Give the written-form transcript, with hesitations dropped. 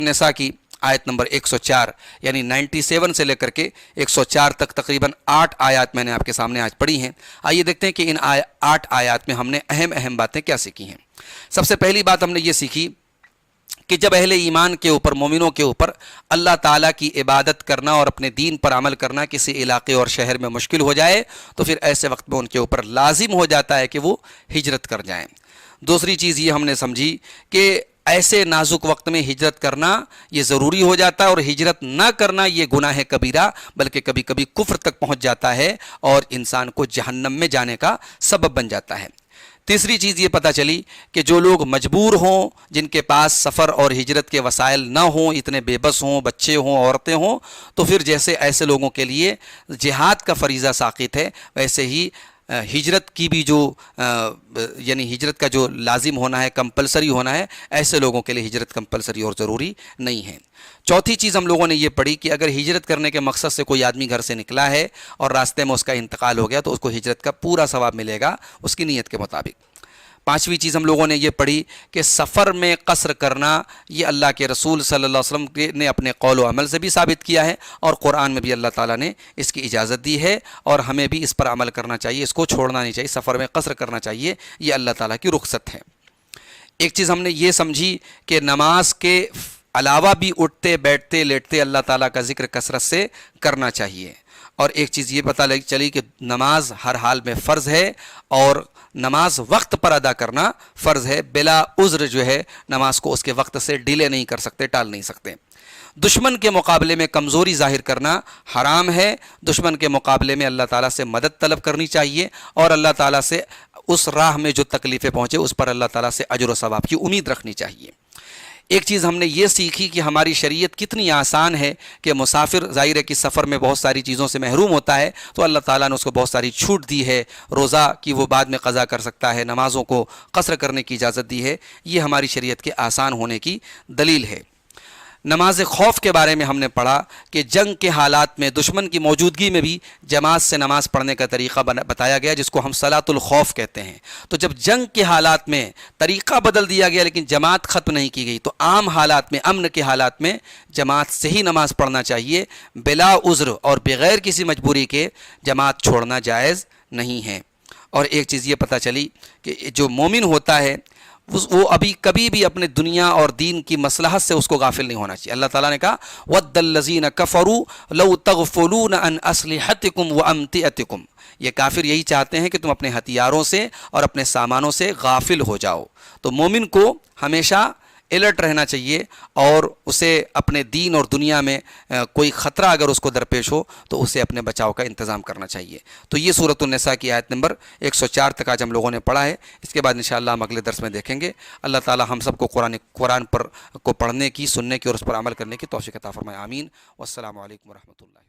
नसा की आयत नंबर 104 यानी 97 से लेकर के 104 तक तकरीबन 8 आयत मैंने आपके सामने आज पढ़ी हैं। आइए देखते हैं कि इन 8 आयत में हमने अहम बातें क्या सीखी हैं। सबसे पहली बात हमने ये सीखी कि जब अहले ईमान के ऊपर, मोमिनों के ऊपर अल्लाह ताला की इबादत करना और अपने दीन पर अमल करना किसी इलाके और शहर में मुश्किल हो जाए तो फिर ऐसे वक्त में उनके ऊपर लाजिम हो जाता है कि वो हिजरत कर जाएं। दूसरी चीज़ ये हमने समझी कि ऐसे नाजुक वक्त में हिजरत करना ये ज़रूरी हो जाता है और हिजरत ना करना ये गुनाह है कबीरा, बल्कि कभी कभी कुफ्र तक पहुंच जाता है और इंसान को जहन्नम में जाने का सबब बन जाता है। तीसरी चीज़ ये पता चली कि जो लोग मजबूर हों, जिनके पास सफ़र और हिजरत के वसाइल ना हों, इतने बेबस हों, बच्चे हों, औरतें हों, तो फिर जैसे ऐसे लोगों के लिए जिहाद का फ़रीज़ा साक़ित है, वैसे ही हिजरत की भी जो यानी हिजरत का जो लाजिम होना है, कंपलसरी होना है, ऐसे लोगों के लिए हिजरत कंपलसरी और ज़रूरी नहीं है। चौथी चीज़ हम लोगों ने ये पढ़ी कि अगर हिजरत करने के मकसद से कोई आदमी घर से निकला है और रास्ते में उसका इंतकाल हो गया तो उसको हिजरत का पूरा सवाब मिलेगा उसकी नीयत के मुताबिक। पांचवी चीज़ हम लोगों ने ये पढ़ी कि सफ़र में कसर करना ये अल्लाह के रसूल सल्लल्लाहु अलैहि वसल्लम ने अपने कौल व अमल से भी साबित किया है और कुरान में भी अल्लाह ताला ने इसकी इजाज़त दी है और हमें भी इस पर अमल करना चाहिए, इसको छोड़ना नहीं चाहिए, सफ़र में कसर करना चाहिए, ये अल्लाह ताला की रुख्सत है। एक चीज़ हमने ये समझी कि नमाज के अलावा भी उठते बैठते लेटते अल्लाह ताला का ज़िक्र कसरत से करना चाहिए। और एक चीज़ ये पता चली कि नमाज हर हाल में फ़र्ज़ है और नमाज वक्त पर अदा करना फ़र्ज़ है। बिला उज़्र जो है नमाज को उसके वक्त से डिले नहीं कर सकते, टाल नहीं सकते। दुश्मन के मुकाबले में कमज़ोरी ज़ाहिर करना हराम है। दुश्मन के मुकाबले में अल्लाह ताला से मदद तलब करनी चाहिए और अल्लाह ताला से उस राह में जो तकलीफ़ें पहुँचे उस पर अल्लाह ताला से अजर व सवाब की उम्मीद रखनी चाहिए। एक चीज़ हमने ये सीखी कि हमारी शरीयत कितनी आसान है कि मुसाफिर ज़ाहिर है कि सफ़र में बहुत सारी चीज़ों से महरूम होता है तो अल्लाह ताला ने उसको बहुत सारी छूट दी है। रोज़ा की वो बाद में क़ज़ा कर सकता है, नमाज़ों को क़स्र करने की इजाज़त दी है। ये हमारी शरीयत के आसान होने की दलील है। नमाज खौफ के बारे में हमने पढ़ा कि जंग के हालात में दुश्मन की मौजूदगी में भी जमात से नमाज़ पढ़ने का तरीक़ा बताया गया जिसको हम सलातुल खौफ कहते हैं। तो जब जंग के हालात में तरीक़ा बदल दिया गया लेकिन जमात ख़त्म नहीं की गई तो आम हालात में, अमन के हालात में जमात से ही नमाज़ पढ़ना चाहिए। बिला उज़्र और बग़ैर किसी मजबूरी के जमात छोड़ना जायज़ नहीं है। और एक चीज़ ये पता चली कि जो मोमिन होता है वो अभी कभी भी अपने दुनिया और दीन की मसलहत से उसको गाफिल नहीं होना चाहिए। अल्लाह ताला ने कहा वद्दल्लज़ीन कफ़रू लौ तग़फ़ुलून अन अस्लिहतिकुम व अम्तिअतिकुम, ये काफिर यही चाहते हैं कि तुम अपने हथियारों से और अपने सामानों से गाफिल हो जाओ। तो मोमिन को हमेशा अलर्ट रहना चाहिए और उसे अपने दीन और दुनिया में कोई ख़तरा अगर उसको दरपेश हो तो उसे अपने बचाव का इंतज़ाम करना चाहिए। तो ये सूरत उन-निसा की आयत नंबर 104 तक आज हम लोगों ने पढ़ा है। इसके बाद इंशाअल्लाह हम अगले दर्स में देखेंगे। अल्लाह ताला हम सबको कुरान पर को पढ़ने की, सुनने की और उस पर अमल करने की तौफ़ीक़ अता फ़रमाए। आमीन। वस्सलामु अलैकुम व रहमतुल्लाहि।